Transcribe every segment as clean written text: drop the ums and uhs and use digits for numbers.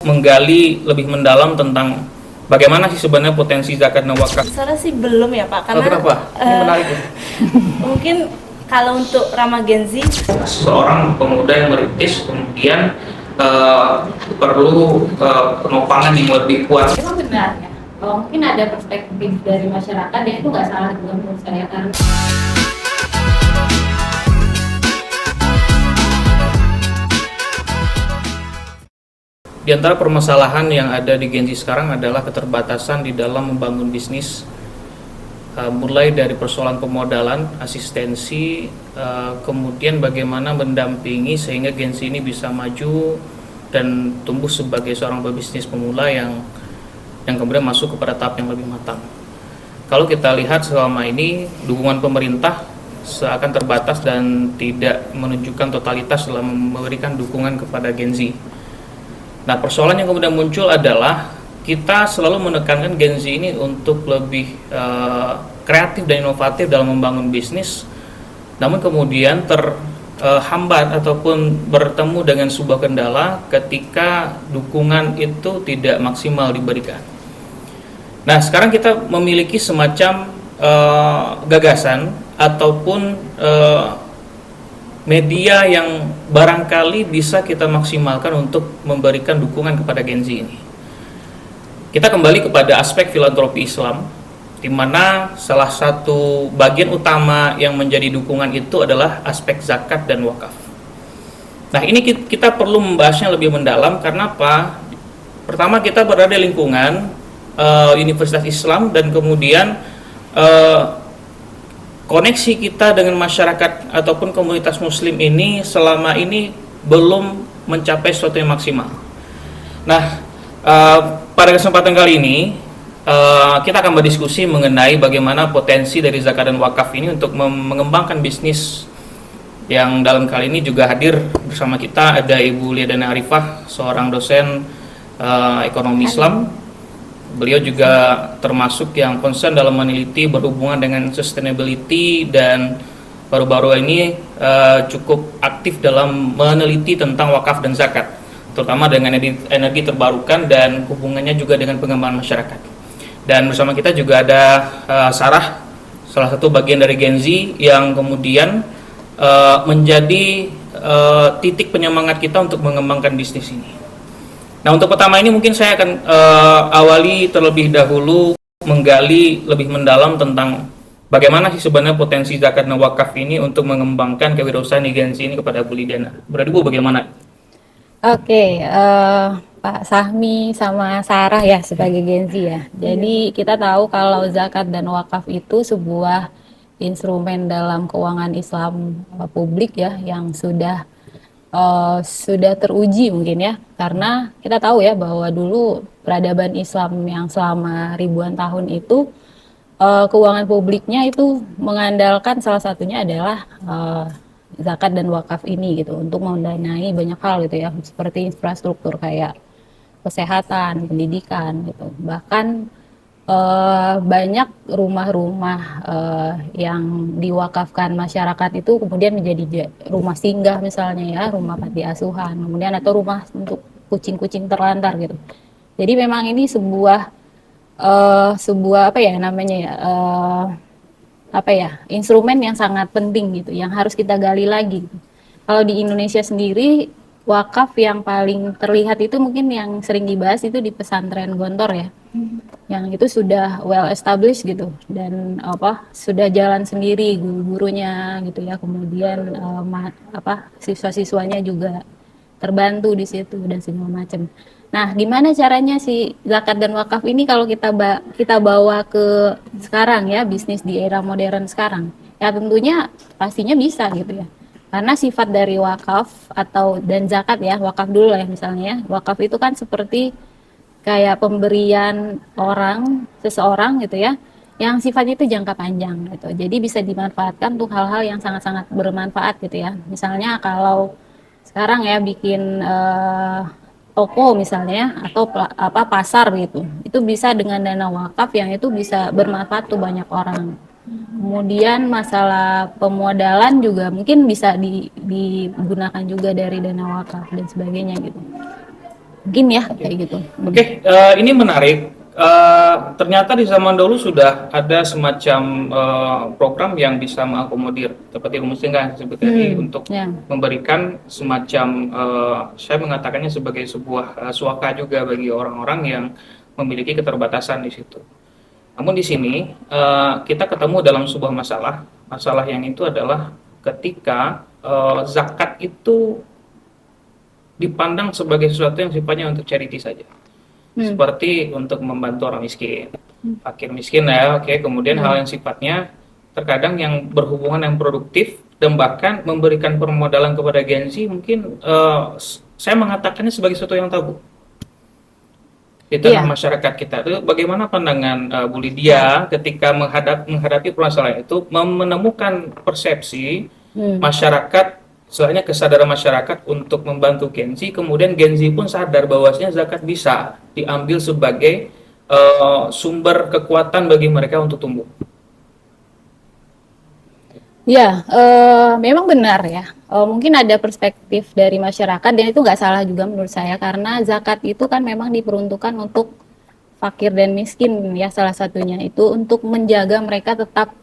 menggali lebih mendalam tentang bagaimana sih sebenarnya potensi zakat dan wakaf. Sebenarnya sih belum ya Pak, karena Kenapa? Ini menarik ya. mungkin kalau untuk ramah Gen Z, Seorang pemuda yang merintis kemudian perlu penopangan yang lebih kuat. Memang benar ya, mungkin ada perspektif dari masyarakat dan itu nggak salah juga menurut saya, karena Di antara permasalahan yang ada di Gen Z sekarang adalah keterbatasan di dalam membangun bisnis, mulai dari persoalan pemodalan, asistensi, kemudian bagaimana mendampingi sehingga Gen Z ini bisa maju dan tumbuh sebagai seorang pebisnis pemula yang kemudian masuk kepada tahap yang lebih matang. Kalau kita lihat selama ini dukungan pemerintah seakan terbatas dan tidak menunjukkan totalitas dalam memberikan dukungan kepada Gen Z. Nah, persoalan yang kemudian muncul adalah kita selalu menekankan Gen Z ini untuk lebih kreatif dan inovatif dalam membangun bisnis, namun kemudian terhambat ataupun bertemu dengan sebuah kendala ketika dukungan itu tidak maksimal diberikan. Nah, sekarang kita memiliki semacam gagasan ataupun media yang barangkali bisa kita maksimalkan untuk memberikan dukungan kepada Gen Z ini. Kita kembali kepada aspek filantropi Islam, di mana salah satu bagian utama yang menjadi dukungan itu adalah aspek zakat dan wakaf. Nah, ini kita perlu membahasnya lebih mendalam karena apa? Pertama, kita berada di lingkungan Universitas Islam dan kemudian koneksi kita dengan masyarakat ataupun komunitas muslim ini selama ini belum mencapai sesuatu yang maksimal. Nah, pada kesempatan kali ini kita akan berdiskusi mengenai bagaimana potensi dari zakat dan wakaf ini untuk mengembangkan bisnis. Yang dalam kali ini juga hadir bersama kita ada Ibu Liadana Arifah, seorang dosen ekonomi Islam. Beliau juga termasuk yang concern dalam meneliti berhubungan dengan sustainability dan baru-baru ini cukup aktif dalam meneliti tentang wakaf dan zakat, terutama dengan energi terbarukan dan hubungannya juga dengan pengembangan masyarakat. Dan bersama kita juga ada Sarah, salah satu bagian dari Gen Z yang kemudian menjadi titik penyemangat kita untuk mengembangkan bisnis ini. Nah, untuk pertama ini mungkin saya akan awali terlebih dahulu menggali lebih mendalam tentang bagaimana sih sebenarnya potensi zakat dan wakaf ini untuk mengembangkan kewirausahaan di Gen Z ini kepada Bu Lidiana. Berarti Bu, bagaimana? Oke, Pak Sahmi sama Sarah ya sebagai Gen Z ya. Jadi kita tahu kalau zakat dan wakaf itu sebuah instrumen dalam keuangan Islam publik ya yang sudah teruji mungkin ya, karena kita tahu ya bahwa dulu peradaban Islam yang selama ribuan tahun itu keuangan publiknya itu mengandalkan salah satunya adalah zakat dan wakaf ini gitu untuk mendanai banyak hal gitu ya, seperti infrastruktur kayak kesehatan, pendidikan gitu. Bahkan banyak rumah-rumah yang diwakafkan masyarakat itu kemudian menjadi rumah singgah misalnya ya, rumah panti asuhan, kemudian atau rumah untuk kucing-kucing terlantar gitu. Jadi memang ini sebuah apa ya namanya ya, instrumen yang sangat penting gitu, yang harus kita gali lagi. Kalau di Indonesia sendiri, wakaf yang paling terlihat itu mungkin yang sering dibahas itu di pesantren Gontor ya, yang itu sudah well established gitu dan sudah jalan sendiri guru-gurunya gitu ya, kemudian siswa-siswanya juga terbantu di situ dan segala macam. Nah, gimana caranya si zakat dan wakaf ini kalau kita bawa ke sekarang ya, bisnis di era modern sekarang? Ya tentunya pastinya bisa gitu ya. Karena sifat dari wakaf dan zakat ya, wakaf dulu ya misalnya ya. Wakaf itu kan seperti kayak pemberian seseorang gitu ya, yang sifatnya itu jangka panjang gitu. Jadi bisa dimanfaatkan untuk hal-hal yang sangat-sangat bermanfaat gitu ya. Misalnya kalau sekarang ya bikin toko misalnya atau pasar gitu, itu bisa dengan dana wakaf yang itu bisa bermanfaat tuh banyak orang. Kemudian masalah pemodalan juga mungkin bisa digunakan juga dari dana wakaf dan sebagainya gitu. mungkin ya kayak gitu. Oke, ini menarik. Ternyata di zaman dahulu sudah ada semacam program yang bisa mengakomodir seperti rumus tingkat seperti untuk Ya. memberikan semacam saya mengatakannya sebagai sebuah suaka juga bagi orang-orang yang memiliki keterbatasan di situ. Namun di sini kita ketemu dalam sebuah masalah. Masalah yang itu adalah ketika zakat itu dipandang sebagai sesuatu yang sifatnya untuk charity saja. Seperti untuk membantu orang miskin, fakir miskin ya, oke. Kemudian hal yang sifatnya terkadang yang berhubungan yang produktif dan bahkan memberikan permodalan kepada Gen Z mungkin saya mengatakannya sebagai sesuatu yang tabu di tengah masyarakat kita. Itu bagaimana pandangan Bu Lydia ketika menghadapi permasalahan itu menemukan persepsi masyarakat, soalnya kesadaran masyarakat untuk membantu Gen Z, kemudian Gen Z pun sadar bahwasanya zakat bisa diambil sebagai sumber kekuatan bagi mereka untuk tumbuh. Ya, memang benar ya. Mungkin ada perspektif dari masyarakat dan itu nggak salah juga menurut saya karena zakat itu kan memang diperuntukkan untuk fakir dan miskin ya salah satunya itu untuk menjaga mereka tetap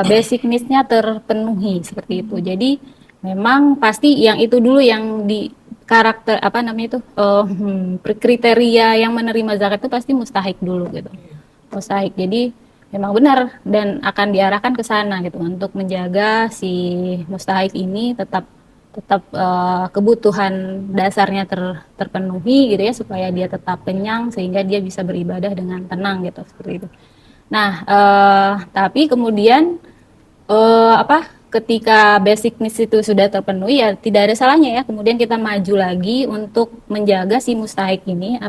basic needs-nya terpenuhi seperti itu. Jadi memang pasti yang itu dulu yang di karakter apa namanya itu kriteria yang menerima zakat itu pasti mustahik dulu gitu. Mustahik. Jadi memang benar dan akan diarahkan ke sana gitu untuk menjaga si mustahik ini tetap kebutuhan dasarnya terpenuhi gitu ya supaya dia tetap kenyang sehingga dia bisa beribadah dengan tenang gitu seperti itu. Nah, tapi kemudian ketika basic needs itu sudah terpenuhi ya tidak ada salahnya ya kemudian kita maju lagi untuk menjaga si mustahik ini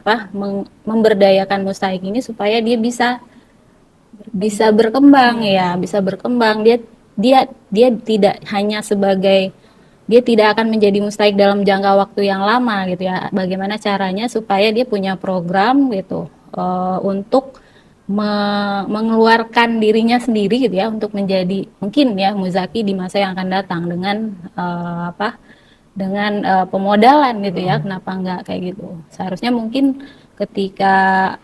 memberdayakan mustahik ini supaya dia bisa berkembang ya, bisa berkembang. Dia tidak hanya sebagai dia tidak akan menjadi mustahik dalam jangka waktu yang lama gitu ya. Bagaimana caranya supaya dia punya program gitu untuk mengeluarkan dirinya sendiri gitu ya untuk menjadi mungkin ya muzaki di masa yang akan datang dengan pemodalan gitu ya. Kenapa enggak kayak gitu? Seharusnya mungkin ketika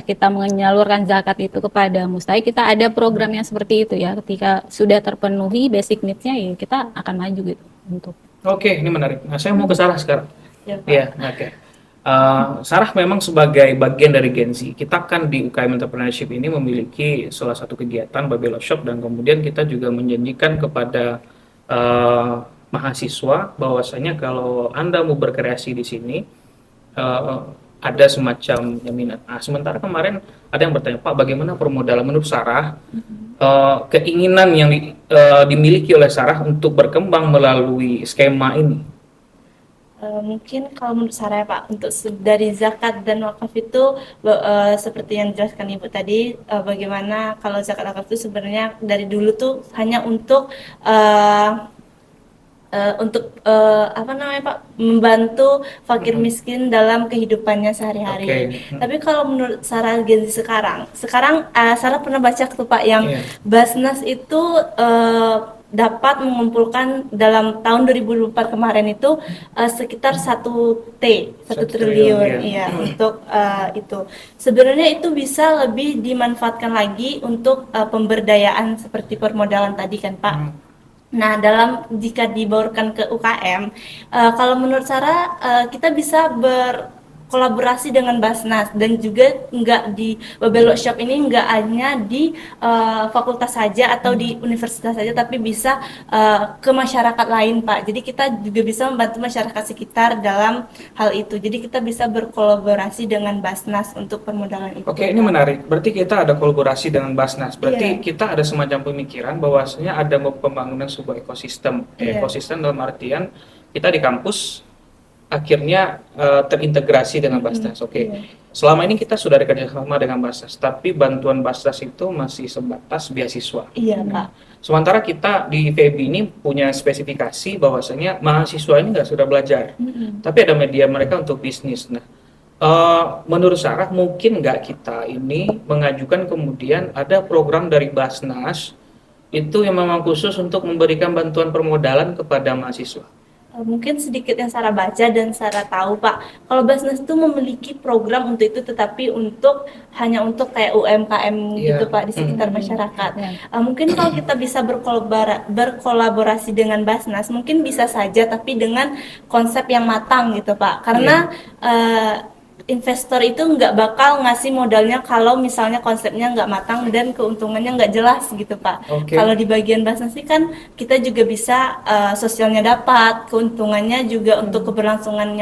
kita menyalurkan zakat itu kepada mustahik kita ada program yang seperti itu ya ketika sudah terpenuhi basic needs-nya ya kita akan maju gitu untuk. Oke, ini menarik. Nah, saya mau ke Sarah sekarang. Ya, Oke. Sarah memang sebagai bagian dari Gen Z, kita kan di UKM Entrepreneurship ini memiliki salah satu kegiatan Babelo Shop dan kemudian kita juga menjanjikan kepada mahasiswa bahwasanya kalau Anda mau berkreasi di sini ada semacam jaminan. Nah, sementara kemarin ada yang bertanya, Pak, bagaimana permodalan menurut Sarah keinginan yang dimiliki oleh Sarah untuk berkembang melalui skema ini? Mungkin kalau menurut saya Pak, untuk dari zakat dan wakaf itu seperti yang dijelaskan Ibu tadi, bagaimana kalau zakat wakaf itu sebenarnya dari dulu tuh hanya untuk Pak, membantu fakir miskin dalam kehidupannya sehari-hari. Tapi kalau menurut Sarah Gen Z sekarang Sarah pernah baca tuh Pak yang Basnas itu dapat mengumpulkan dalam tahun 2024 kemarin itu sekitar 1 triliun untuk itu. Sebenarnya itu bisa lebih dimanfaatkan lagi untuk pemberdayaan seperti permodalan tadi kan Pak. Nah, jika dibaurkan ke UKM, kalau menurut Sarah kita bisa berkolaborasi dengan Basnas dan juga nggak di Babelo Shop ini nggak hanya di fakultas saja atau di universitas saja, tapi bisa ke masyarakat lain, Pak. Jadi kita juga bisa membantu masyarakat sekitar dalam hal itu. Jadi kita bisa berkolaborasi dengan Basnas untuk permodalan itu. Oke, ini menarik. Berarti kita ada kolaborasi dengan Basnas. Berarti kita ada semacam pemikiran bahwasanya ada pembangunan sebuah ekosistem. Ekosistem dalam artian kita di kampus akhirnya terintegrasi dengan Basnas. Selama ini kita sudah bekerja sama dengan Basnas, tapi bantuan Basnas itu masih sebatas beasiswa. Iya, Pak. Sementara kita di FEB ini punya spesifikasi bahwasanya mahasiswa ini nggak sudah belajar, tapi ada media mereka untuk bisnis. Nah, menurut Sarah mungkin nggak kita ini mengajukan kemudian ada program dari Basnas itu yang memang khusus untuk memberikan bantuan permodalan kepada mahasiswa? Mungkin sedikit yang Sarah baca dan Sarah tahu Pak, kalau Basnas itu memiliki program untuk itu, tetapi hanya untuk kayak UMKM gitu Pak di sekitar masyarakat. Mungkin kalau kita bisa berkolaborasi dengan Basnas, mungkin bisa saja, tapi dengan konsep yang matang gitu Pak. Karena investor itu nggak bakal ngasih modalnya kalau misalnya konsepnya nggak matang dan keuntungannya nggak jelas gitu Pak. Kalau di bagian Basnas kan kita juga bisa sosialnya dapat, keuntungannya juga untuk keberlangsungan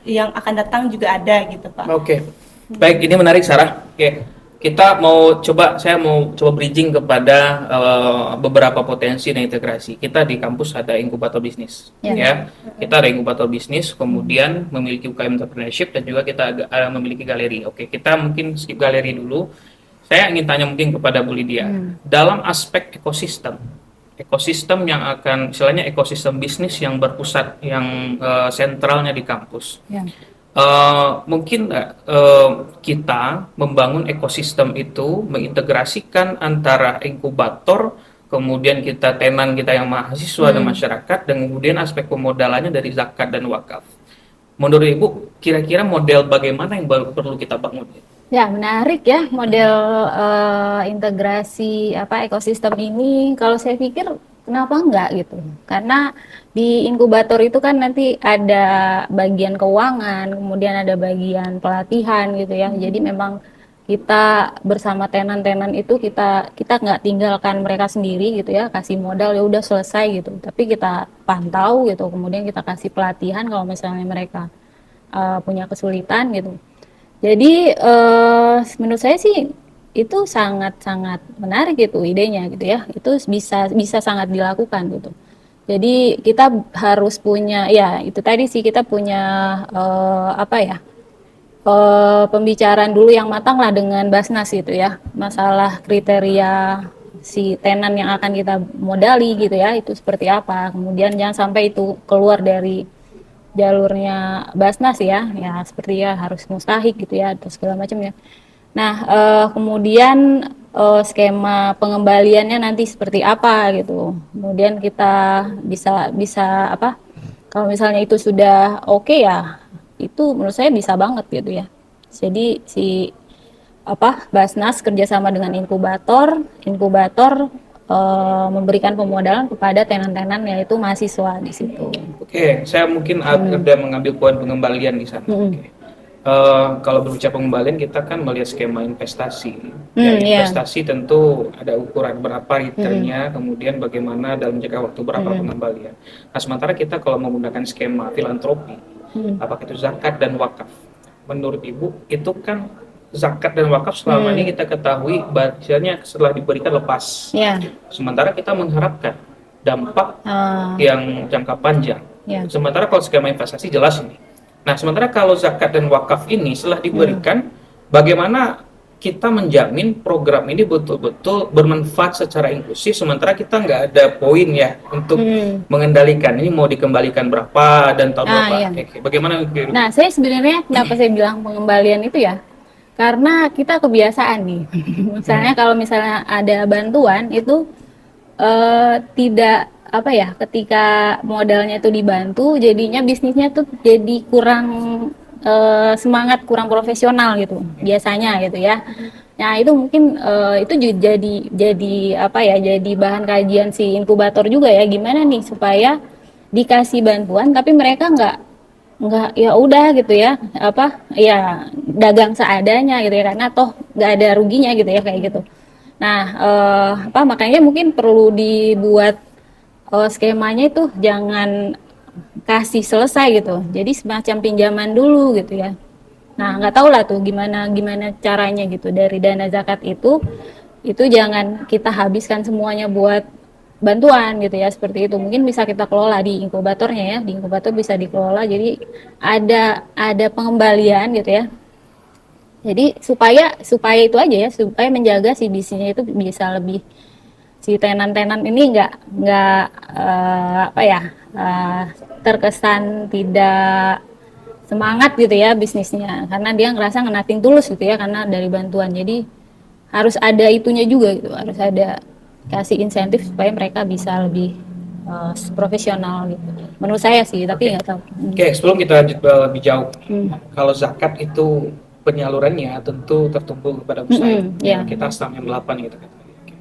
yang akan datang juga ada gitu Pak. Baik, ini menarik Sarah. Saya mau coba bridging kepada beberapa potensi dan integrasi. Kita di kampus ada inkubator bisnis, ya. Kita ada inkubator bisnis, kemudian memiliki UKM entrepreneurship, dan juga kita memiliki galeri. Kita mungkin skip galeri dulu. Saya ingin tanya mungkin kepada Bu Lydia, dalam aspek ekosistem yang akan, istilahnya ekosistem bisnis yang berpusat, yang sentralnya di kampus. Mungkin kita membangun ekosistem itu, mengintegrasikan antara inkubator, kemudian tenan kita yang mahasiswa dan masyarakat, dan kemudian aspek pemodalannya dari zakat dan wakaf. Menurut Ibu, kira-kira model bagaimana yang perlu kita bangun? Ya, menarik ya model integrasi ekosistem ini. Kalau saya pikir kenapa enggak gitu? Karena di inkubator itu kan nanti ada bagian keuangan, kemudian ada bagian pelatihan gitu ya. Jadi memang kita bersama tenan-tenan itu kita nggak tinggalkan mereka sendiri gitu ya, kasih modal ya udah selesai gitu. Tapi kita pantau gitu, kemudian kita kasih pelatihan kalau misalnya mereka punya kesulitan gitu. Jadi menurut saya sih itu sangat-sangat menarik gitu idenya gitu ya. Itu bisa sangat dilakukan gitu. Jadi kita harus punya, ya itu tadi sih, kita punya pembicaraan dulu yang matang lah dengan Basnas gitu ya. Masalah kriteria si tenan yang akan kita modali gitu ya, itu seperti apa. Kemudian jangan sampai itu keluar dari jalurnya Basnas ya seperti ya harus mustahik gitu ya atau segala macam ya. Nah kemudian skema pengembaliannya nanti seperti apa gitu. Kemudian kita bisa kalau misalnya itu sudah oke ya, itu menurut saya bisa banget gitu ya. Jadi si Basnas kerjasama dengan inkubator memberikan pemodalan kepada tenan-tenan yaitu mahasiswa di situ. Saya mungkin ada mengambil poin pengembalian di sana. Kalau berbicara pengembalian, kita kan melihat skema investasi. Investasi tentu ada ukuran berapa returnnya, kemudian bagaimana dalam jangka waktu berapa pengembalian. Nah, sementara kita kalau menggunakan skema filantropi, apakah itu zakat dan wakaf, menurut Ibu itu kan zakat dan wakaf selama ini kita ketahui bacanya setelah diberikan lepas. Sementara kita mengharapkan dampak yang jangka panjang. Sementara kalau skema investasi jelas ini. Nah, sementara kalau zakat dan wakaf ini setelah diberikan, bagaimana kita menjamin program ini betul-betul bermanfaat secara inklusif, sementara kita nggak ada poin ya untuk mengendalikan ini mau dikembalikan berapa dan tahun berapa. Bagaimana? Nah, saya sebenarnya kenapa saya bilang pengembalian itu ya, karena kita kebiasaan nih. Misalnya kalau misalnya ada bantuan itu tidak ketika modalnya itu dibantu, jadinya bisnisnya tuh jadi kurang semangat, kurang profesional gitu biasanya gitu ya. Nah itu mungkin itu juga jadi bahan kajian si inkubator juga ya, gimana nih supaya dikasih bantuan tapi mereka nggak ya udah gitu ya dagang seadanya gitu ya, karena toh nggak ada ruginya gitu ya kayak gitu. Nah makanya mungkin perlu dibuat skemanya itu jangan kasih selesai gitu, jadi semacam pinjaman dulu gitu ya. Nah nggak tahu lah tuh gimana caranya gitu, dari dana zakat itu jangan kita habiskan semuanya buat bantuan gitu ya, seperti itu. Mungkin bisa kita kelola di inkubatornya ya, di inkubator bisa dikelola, jadi ada pengembalian gitu ya. Jadi supaya itu aja ya, supaya menjaga si bisnisnya itu bisa lebih, si tenan-tenan ini nggak terkesan tidak semangat gitu ya bisnisnya, karena dia ngerasa nothing tulus gitu ya karena dari bantuan. Jadi harus ada itunya juga gitu, harus ada kasih insentif supaya mereka bisa lebih profesional gitu. Menurut saya sih, tapi nggak tahu. Oke, sebelum kita lanjut lebih jauh, Hmm. kalau zakat itu penyalurannya tentu tertumpu kepada usaha. Iya. Kita Islam yang 8 gitu kan. Oke.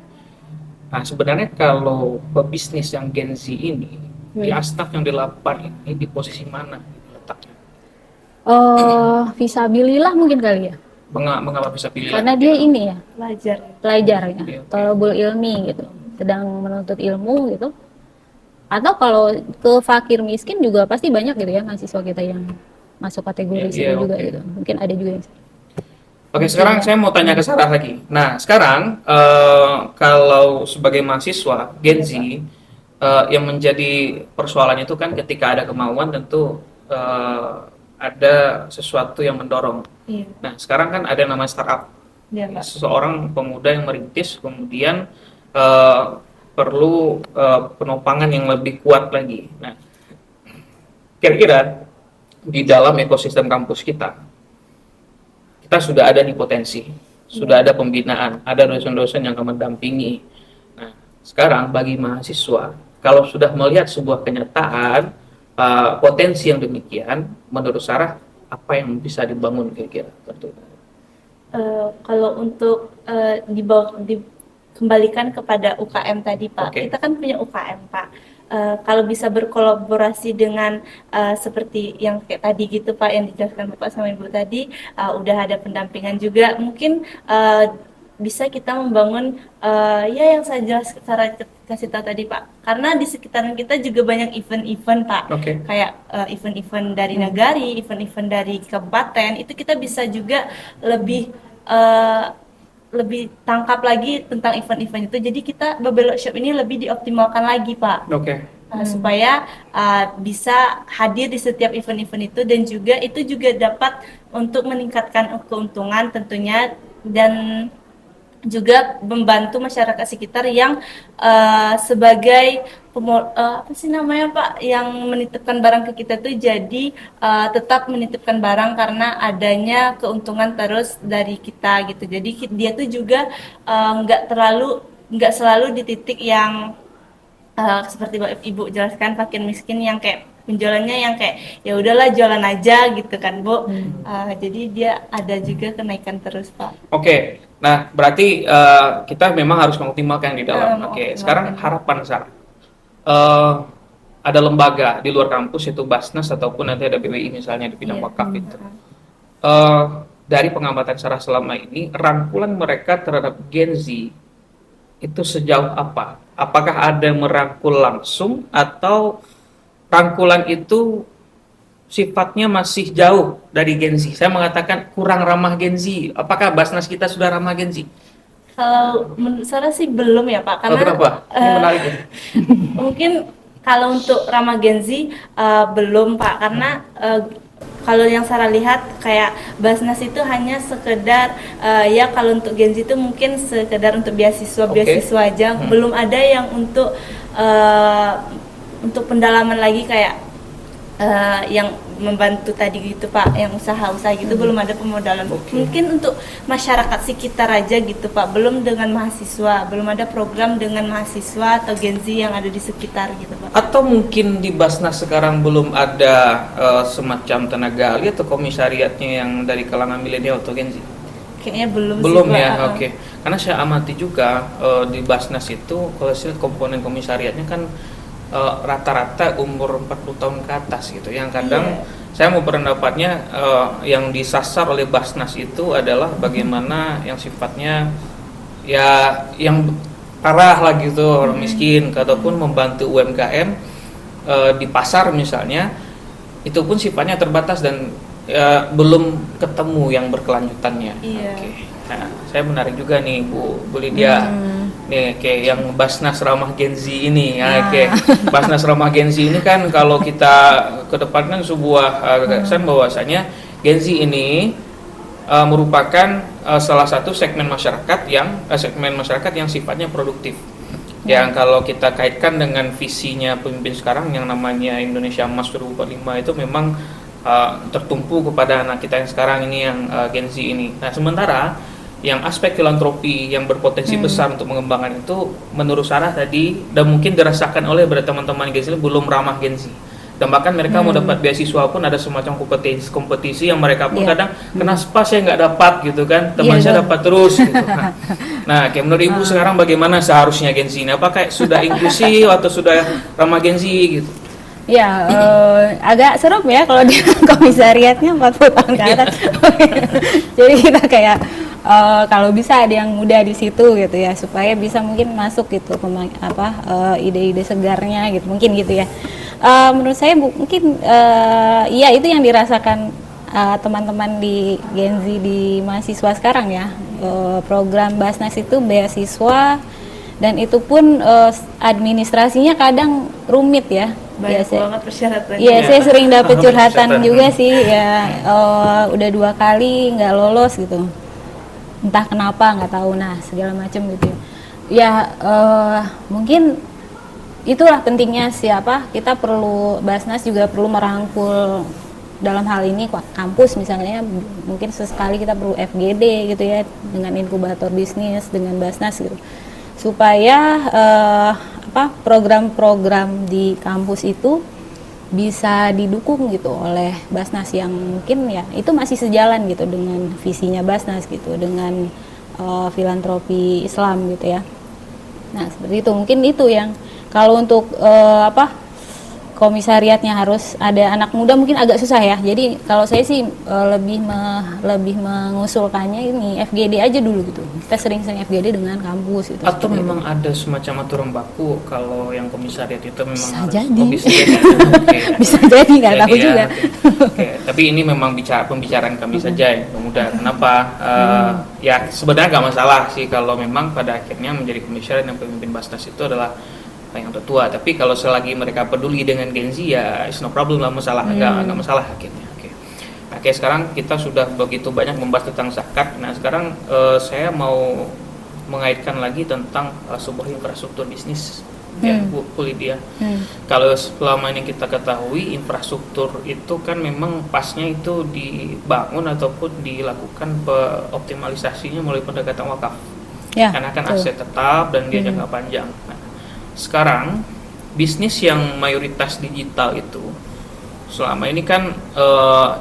Nah, sebenarnya kalau pebisnis yang Gen Z ini di asnaf yang di 8 ini di posisi mana letaknya? Fisabilillah mungkin kali ya. Mengapa bisa pilih? Karena dia ini ya, Pelajar. pelajar ya, Oke. thalabul ilmi gitu, sedang menuntut ilmu gitu. Atau kalau ke fakir miskin juga pasti banyak gitu ya mahasiswa kita yang masuk kategori situ juga oke. gitu. Mungkin ada juga yang Oke, sekarang saya mau tanya ke Sarah lagi. Nah, sekarang kalau sebagai mahasiswa Gen Z, yang menjadi persoalan itu kan ketika ada kemauan tentu ada sesuatu yang mendorong. Iya. Nah, sekarang kan ada nama startup. Iya, Pak. Seseorang pemuda yang merintis, kemudian perlu penopangan yang lebih kuat lagi. Nah, kira-kira di dalam ekosistem kampus kita sudah ada nih potensi, sudah ada pembinaan, ada dosen-dosen yang akan mendampingi. Nah, sekarang bagi mahasiswa, kalau sudah melihat sebuah kenyataan, potensi yang demikian, menurut Sarah, apa yang bisa dibangun kira-kira? Kalau untuk dikembalikan kepada UKM tadi, Pak, Oke. kita kan punya UKM, Pak. Kalau bisa berkolaborasi dengan seperti yang kayak tadi gitu, Pak, yang dijelaskan Bapak sama Ibu tadi, udah ada pendampingan juga, mungkin bisa kita membangun ya yang saya kasih tahu tadi, Pak. Karena di sekitaran kita juga banyak event-event, Pak. Oke. Kayak event-event dari negari, event-event dari kabupaten, itu kita bisa juga lebih tangkap lagi tentang event-event itu. Jadi kita Babel Workshop ini lebih dioptimalkan lagi, Pak. Oke. Supaya bisa hadir di setiap event-event itu, dan juga itu juga dapat untuk meningkatkan keuntungan tentunya, dan juga membantu masyarakat sekitar yang sebagai apa sih namanya, Pak, yang menitipkan barang ke kita tuh jadi tetap menitipkan barang karena adanya keuntungan terus dari kita gitu. Jadi dia tuh juga nggak selalu di titik yang seperti Ibu jelaskan, fakir miskin yang kayak penjualannya yang kayak ya udahlah jualan aja gitu kan, Bu. Jadi dia ada juga kenaikan terus, Pak. Oke. Nah, berarti kita memang harus mengoptimalkan di dalam. Oke. Sekarang harapan Sarah. Ada lembaga di luar kampus, itu Basnas ataupun nanti ada BWI misalnya di bidang wakaf itu. Dari pengamatan Sarah selama ini, rangkulan mereka terhadap Gen Z itu sejauh apa? Apakah ada merangkul langsung atau rangkulan itu sifatnya masih jauh dari Gen Z? Saya mengatakan kurang ramah Gen Z. Apakah Basnas kita sudah ramah Gen Z? Kalau menurut saya sih belum ya, Pak, karena kenapa? Ini menarik ya. mungkin kalau untuk ramah Gen Z belum, Pak, karena kalau yang saya lihat kayak Basnas itu hanya sekedar ya kalau untuk Gen Z itu mungkin sekedar untuk beasiswa aja, belum ada yang untuk pendalaman lagi kayak yang membantu tadi gitu, Pak, yang usaha-usaha gitu, belum ada pemodalan. Mungkin untuk masyarakat sekitar aja gitu, Pak, belum dengan mahasiswa, belum ada program dengan mahasiswa atau Gen Z yang ada di sekitar gitu, Pak. Atau mungkin di Basnas sekarang belum ada semacam tenaga ahli atau komisariatnya yang dari kalangan milenial atau Gen Z? Kayaknya belum Belum sih, ya, Pak. oke. Karena saya amati juga di Basnas itu kalau saya lihat komponen komisariatnya kan rata-rata umur 40 tahun ke atas gitu. Yang kadang saya mau pendapatnya yang disasar oleh Basnas itu adalah bagaimana yang sifatnya ya yang parah lah gitu, orang miskin, ataupun membantu UMKM di pasar misalnya, itu pun sifatnya terbatas dan belum ketemu yang berkelanjutannya. Iya. Oke. Nah, saya menarik juga nih Bu Lydia. Nih kayak yang Basnas ramah Gen Z ini ya, kayak Basnas ramah Gen Z ini kan kalau kita kedepankan sebuah gagasan bahwasanya Gen Z ini merupakan salah satu segmen masyarakat yang sifatnya produktif. Yang kalau kita kaitkan dengan visinya pemimpin sekarang yang namanya Indonesia Emas 2045 itu memang tertumpu kepada anak kita yang sekarang ini yang Gen Z ini. Nah, sementara yang aspek filantropi yang berpotensi besar untuk mengembangkan itu menurut Sarah tadi dan mungkin dirasakan oleh beberapa teman-teman Gen Z belum ramah Gen Z. Dan bahkan mereka mau dapat beasiswa pun ada semacam kompetisi yang mereka pun kadang kenapa saya nggak dapat gitu kan, teman saya dapat terus gitu. Nah, kayak menurut Ibu sekarang bagaimana seharusnya Gen Z ini? Apakah sudah inklusif atau sudah ramah Gen Z gitu? Ya, agak serem ya kalau di komisariatnya 40 tahun ke atas. Jadi kita kayak kalau bisa ada yang muda di situ gitu ya, supaya bisa mungkin masuk gitu ide-ide segarnya gitu, mungkin gitu ya. Menurut saya mungkin ya itu yang dirasakan teman-teman di Gen Z di mahasiswa sekarang ya. Program Basnas itu beasiswa dan itu pun administrasinya kadang rumit ya. Banyak banget persyaratannya. Iya, saya sering dapat curhatan juga sih ya, udah 2 kali nggak lolos gitu, entah kenapa nggak tahu, nah segala macam gitu ya. Mungkin itulah pentingnya siapa kita perlu, Basnas juga perlu merangkul dalam hal ini kampus misalnya, mungkin sesekali kita perlu FGD gitu ya, dengan inkubator bisnis dengan Basnas gitu, supaya program-program di kampus itu bisa didukung gitu oleh Basnas yang mungkin ya itu masih sejalan gitu dengan visinya Basnas gitu, dengan filantropi Islam gitu ya. Nah seperti itu, mungkin itu yang kalau untuk komisariatnya harus ada anak muda mungkin agak susah ya. Jadi kalau saya sih lebih mengusulkannya ini FGD aja dulu gitu. Kita sering-sering FGD dengan kampus gitu. Atau memang ada semacam aturan baku kalau yang komisariat itu memang bisa harus jadi. bisa jadi. Okay. Bisa jadi, nggak tahu ya, juga. Okay. Tapi ini memang pembicaraan kami saja ya, mudah. Kenapa? Ya sebenarnya nggak masalah sih kalau memang pada akhirnya menjadi komisariat dan pemimpin Basnas itu adalah yang tertua, tapi kalau selagi mereka peduli dengan Gen Z ya it's no problem, lah masalah, nggak masalah akhirnya. Oke, sekarang kita sudah begitu banyak membahas tentang zakat. Nah sekarang saya mau mengaitkan lagi tentang sebuah infrastruktur bisnis ya Bu Lydia. Kalau selama ini kita ketahui infrastruktur itu kan memang pasnya itu dibangun ataupun dilakukan optimalisasinya melalui pendekatan wakaf Ya, karena kan aset tetap dan dia jangka panjang. Nah, sekarang bisnis yang mayoritas digital itu selama ini kan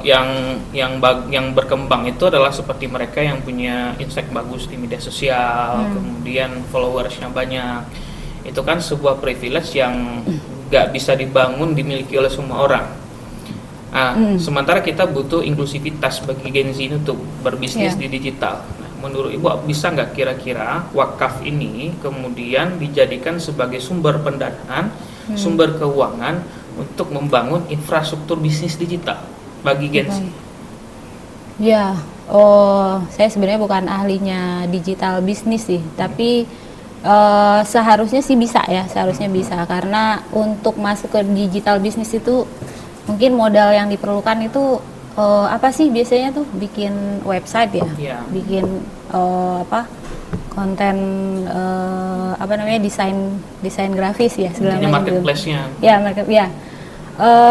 yang berkembang itu adalah seperti mereka yang punya insight bagus di media sosial, kemudian followersnya banyak. Itu kan sebuah privilege yang nggak bisa dimiliki oleh semua orang. Nah, sementara kita butuh inklusivitas bagi Gen Z untuk berbisnis di digital. Menurut Ibu bisa nggak kira-kira wakaf ini kemudian dijadikan sebagai sumber pendanaan, sumber keuangan untuk membangun infrastruktur bisnis digital bagi Gen Z? Ya, saya sebenarnya bukan ahlinya digital bisnis sih, tapi seharusnya sih bisa ya, seharusnya bisa, karena untuk masuk ke digital bisnis itu mungkin modal yang diperlukan itu apa sih biasanya tuh, bikin website ya, bikin konten desain grafis ya, segala macam. Marketplace-nya. Ya,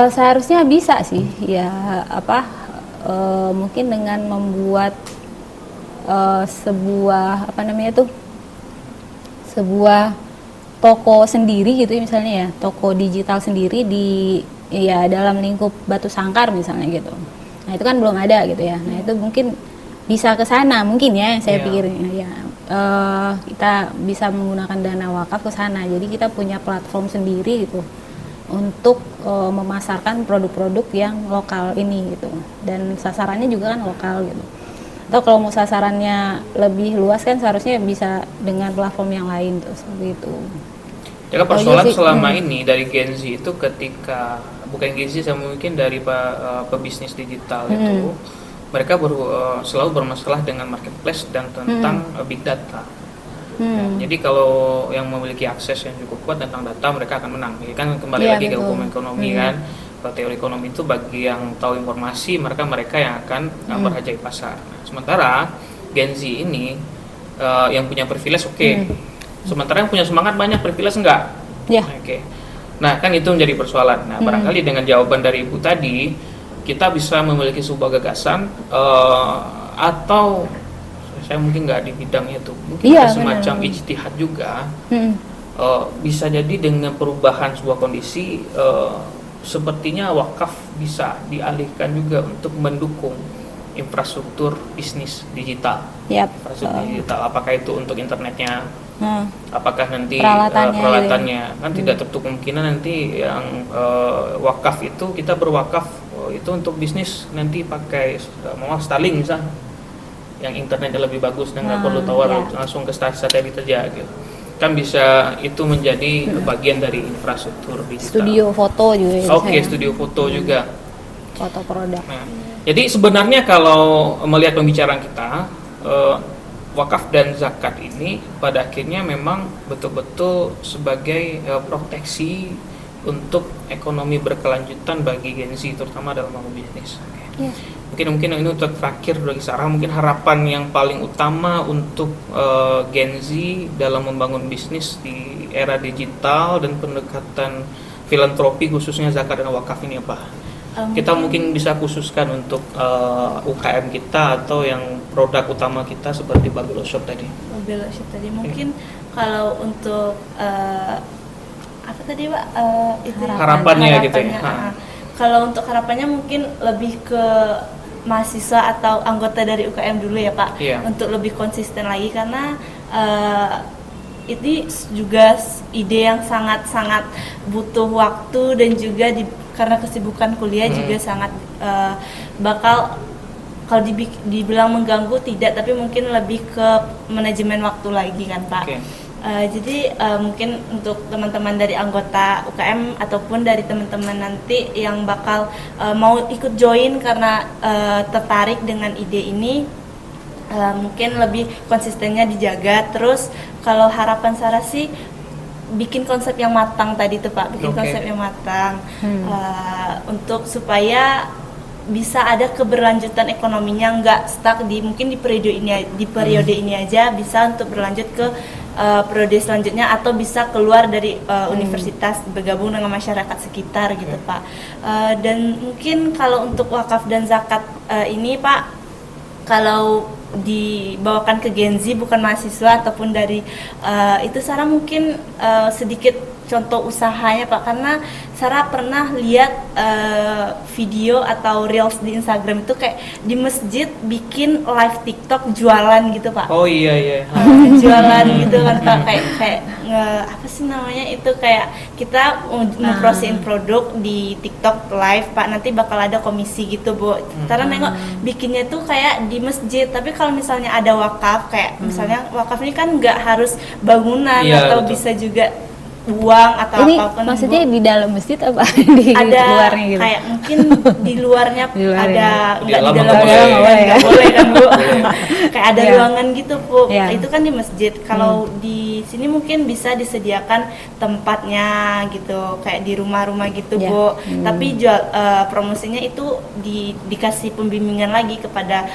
seharusnya bisa sih ya, mungkin dengan membuat sebuah toko sendiri gitu misalnya ya, toko digital sendiri dalam lingkup Batu Sangkar misalnya gitu. Nah itu kan belum ada gitu ya. Nah itu mungkin bisa ke sana mungkin ya, saya pikir ya, kita bisa menggunakan dana wakaf ke sana. Jadi kita punya platform sendiri gitu untuk memasarkan produk-produk yang lokal ini gitu, dan sasarannya juga kan lokal gitu. Atau kalau mau sasarannya lebih luas kan seharusnya bisa dengan platform yang lain tuh, seperti itu. Ya kan persoalan selama ini dari Gen Z itu ketika bukan Gen Z, mungkin dari pebisnis digital itu mereka selalu bermasalah dengan marketplace dan tentang big data. Ya, jadi kalau yang memiliki akses yang cukup kuat tentang data mereka akan menang. Ya kan kembali lagi ke hukum ekonomi kan. Kalau teori ekonomi itu bagi yang tahu informasi mereka yang akan berhajat pasar. Nah, sementara Gen Z ini yang punya privilege sementara yang punya semangat banyak, privilege enggak. Nah kan itu menjadi persoalan. Nah barangkali dengan jawaban dari Ibu tadi kita bisa memiliki sebuah gagasan atau saya mungkin nggak di bidangnya tuh, mungkin Iya, ada semacam benar. ijtihad juga. Mm-mm. Bisa jadi dengan perubahan sebuah kondisi, sepertinya wakaf bisa dialihkan juga untuk mendukung infrastruktur bisnis digital. Yap. Infrastruktur digital, apakah itu untuk internetnya, Nah, apakah nanti Peralatannya peralatannya kan tidak tertutup kemungkinan nanti yang wakaf itu kita berwakaf itu untuk bisnis nanti pakai mau Starlink misalnya, yang internetnya lebih bagus dan nggak perlu tower, ya. langsung ke satelit aja gitu, kan bisa itu menjadi bagian dari infrastruktur digital. studio foto juga ya, Oke, saya. studio foto juga. Foto produk. Nah, jadi sebenarnya kalau melihat pembicaraan kita, wakaf dan zakat ini pada akhirnya memang betul-betul sebagai proteksi untuk ekonomi berkelanjutan bagi Gen Z, terutama dalam membangun bisnis. Iya. Mungkin ini untuk terakhir bagi Sarah, mungkin harapan yang paling utama untuk Gen Z dalam membangun bisnis di era digital dan pendekatan filantropi khususnya zakat dan wakaf ini apa? Kita mungkin bisa khususkan untuk UKM kita atau yang produk utama kita seperti Babelo Shop tadi. Babelo Shop tadi mungkin kalau untuk apa tadi Pak? Itu Harapannya gitu ya. Kalau untuk harapannya mungkin lebih ke mahasiswa atau anggota dari UKM dulu ya Pak, Iya. untuk lebih konsisten lagi karena ini juga ide yang sangat-sangat butuh waktu dan juga karena kesibukan kuliah juga sangat bakal kalau dibilang mengganggu tidak, tapi mungkin lebih ke manajemen waktu lagi kan Pak. Oke. Jadi mungkin untuk teman-teman dari anggota UKM ataupun dari teman-teman nanti yang bakal mau ikut join karena tertarik dengan ide ini, mungkin lebih konsistennya dijaga. Terus kalau harapan Sarah sih bikin konsep yang matang tadi tuh Pak, bikin Oke. konsep yang matang untuk supaya bisa ada keberlanjutan ekonominya, nggak stuck mungkin di periode ini aja, bisa untuk berlanjut ke periode selanjutnya atau bisa keluar dari universitas, bergabung dengan masyarakat sekitar gitu Pak. Dan mungkin kalau untuk wakaf dan zakat ini Pak, kalau dibawakan ke Gen Z bukan mahasiswa ataupun dari itu Sarah mungkin sedikit contoh usahanya Pak, karena Sarah pernah lihat video atau reels di Instagram itu kayak di masjid bikin live TikTok jualan gitu Pak. Oh iya. Jualan gitu kan Pak, kayak apa sih namanya itu, kayak kita mempromosiin produk di TikTok live Pak, nanti bakal ada komisi gitu Bu. Karena nengok bikinnya tuh kayak di masjid, tapi kalau misalnya ada wakaf, kayak misalnya wakaf ini kan nggak harus bangunan Iya, atau betul. bisa juga uang atau Ini apapun maksudnya Bu. di dalam masjid apa di Ada luarnya gitu? kayak mungkin di luarnya Di luarnya. ada Di nggak dalam di dalam nggak ruangan, boleh. nggak boleh kan Bu. Kayak ada Iya. ruangan gitu Bu. Iya. Itu kan di masjid. Kalau di sini mungkin bisa disediakan tempatnya gitu, kayak di rumah-rumah gitu Iya. Bu. Tapi promosinya itu dikasih pembimbingan lagi kepada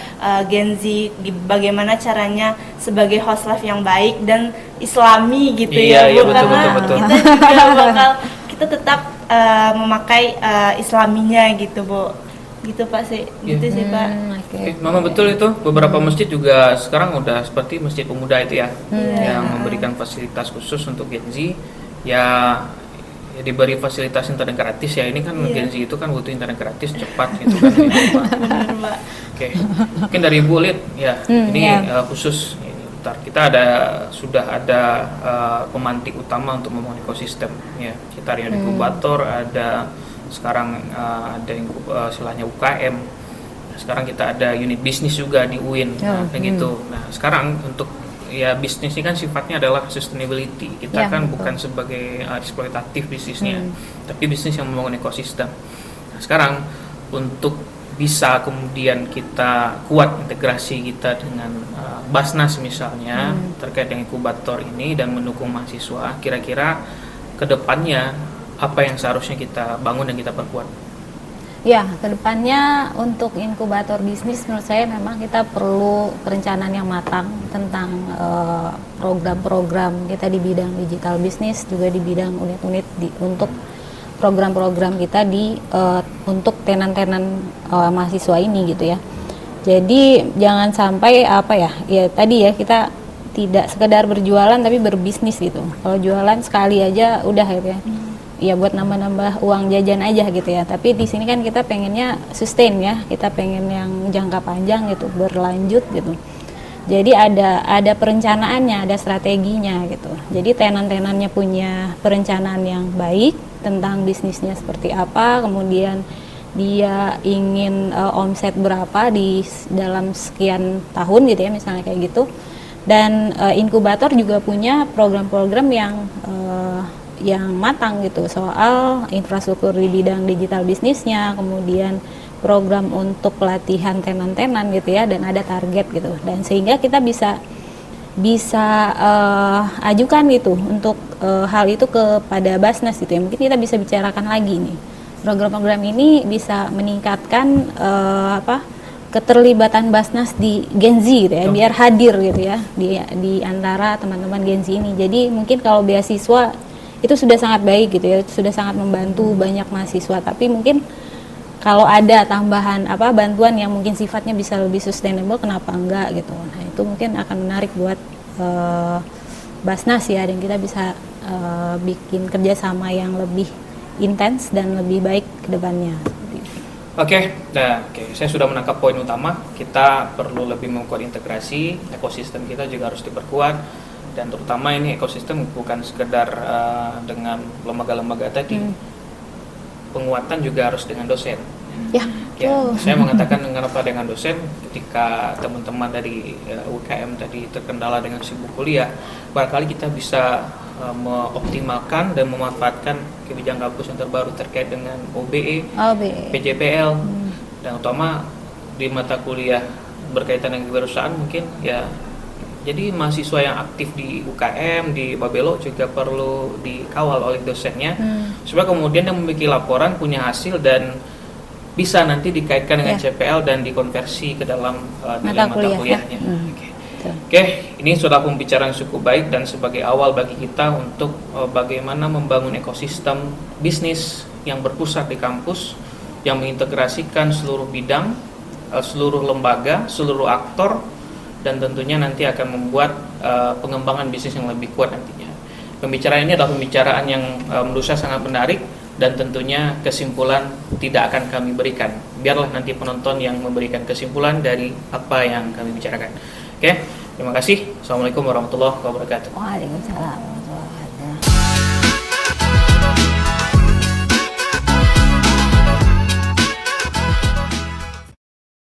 Gen Z, bagaimana caranya sebagai host live yang baik dan Islami gitu Iya, ya iya, Bu. betul, Karena betul. kita juga kita tetap memakai Islaminya gitu Bu, gitu Pak sih, gitu sih Pak. Oke. Oke, Mama betul itu. Beberapa masjid juga sekarang udah seperti Masjid Pemuda itu ya, yang memberikan fasilitas khusus untuk Gen Z. Ya diberi fasilitas internet gratis ya. Ini kan Iya. Gen Z itu kan butuh internet gratis cepat gitu kan. Gitu, Pak. Benar Pak. Oke, mungkin dari Bu Lid ya. Ini ya. khusus. Bentar, kita sudah ada pemantik utama untuk membangun ekosistem. Ya, kita ada inkubator, ada sekarang ada istilahnya UKM. Sekarang kita ada unit bisnis juga di UIN, gitu. Nah, sekarang untuk ya bisnis ini kan sifatnya adalah sustainability. Kita Ya, kan betul. bukan sebagai eksploitatif bisnisnya, tapi bisnis yang membangun ekosistem. Nah, sekarang untuk bisa kemudian kita kuat integrasi kita dengan Basnas misalnya terkait dengan inkubator ini dan mendukung mahasiswa, kira-kira kedepannya apa yang seharusnya kita bangun dan kita perkuat? Ya, kedepannya untuk inkubator bisnis menurut saya memang kita perlu perencanaan yang matang tentang program-program kita di bidang digital bisnis, juga di bidang unit-unit untuk program-program kita untuk tenan-tenan mahasiswa ini gitu ya. Jadi jangan sampai apa ya, ya tadi ya kita tidak sekedar berjualan tapi berbisnis gitu. Kalau jualan sekali aja udah gitu ya. Ya buat nambah-nambah uang jajan aja gitu ya. Tapi di sini kan kita pengennya sustain ya. Kita pengen yang jangka panjang gitu, berlanjut gitu. Jadi ada perencanaannya, ada strateginya gitu. Jadi tenan-tenannya punya perencanaan yang baik tentang bisnisnya seperti apa, kemudian dia ingin omset berapa dalam sekian tahun gitu ya, misalnya kayak gitu. Dan inkubator juga punya program-program yang matang gitu soal infrastruktur di bidang digital bisnisnya, kemudian program untuk pelatihan tenan-tenan gitu ya, dan ada target gitu, dan sehingga kita bisa ajukan gitu untuk hal itu kepada Basnas gitu ya. Mungkin kita bisa bicarakan lagi nih, program-program ini bisa meningkatkan keterlibatan Basnas di Gen Z gitu ya, biar hadir gitu ya di antara teman-teman Gen Z ini. Jadi mungkin kalau beasiswa itu sudah sangat baik gitu ya, sudah sangat membantu banyak mahasiswa, tapi mungkin kalau ada tambahan bantuan yang mungkin sifatnya bisa lebih sustainable, kenapa enggak gitu. Nah itu mungkin akan menarik buat Basnas ya, dan kita bisa bikin kerjasama yang lebih intens dan lebih baik ke depannya. Oke, saya sudah menangkap poin utama. Kita perlu lebih memperkuat integrasi, ekosistem kita juga harus diperkuat. Dan terutama ini ekosistem bukan sekedar dengan lembaga-lembaga tadi, penguatan juga harus dengan dosen. Ya, Saya mengatakan kenapa dengan dosen, ketika teman-teman dari UKM tadi terkendala dengan sibuk kuliah, barangkali kita bisa mengoptimalkan dan memanfaatkan kebijakan kampus yang terbaru terkait dengan OBE, PJPL, dan utama di mata kuliah berkaitan dengan kewirausahaan mungkin ya. Jadi mahasiswa yang aktif di UKM, di Babelo juga perlu dikawal oleh dosennya, supaya kemudian yang memiliki laporan punya hasil dan bisa nanti dikaitkan dengan CPL dan dikonversi ke dalam nilai mata kuliahnya. Oke, ini sudah pembicaraan cukup baik dan sebagai awal bagi kita untuk bagaimana membangun ekosistem bisnis yang berpusat di kampus, yang mengintegrasikan seluruh bidang, seluruh lembaga, seluruh aktor, dan tentunya nanti akan membuat pengembangan bisnis yang lebih kuat nantinya. Pembicaraan ini adalah pembicaraan yang menurut saya sangat menarik, dan tentunya kesimpulan tidak akan kami berikan. Biarlah nanti penonton yang memberikan kesimpulan dari apa yang kami bicarakan. Oke, terima kasih. Assalamualaikum warahmatullahi wabarakatuh. Waalaikumsalam.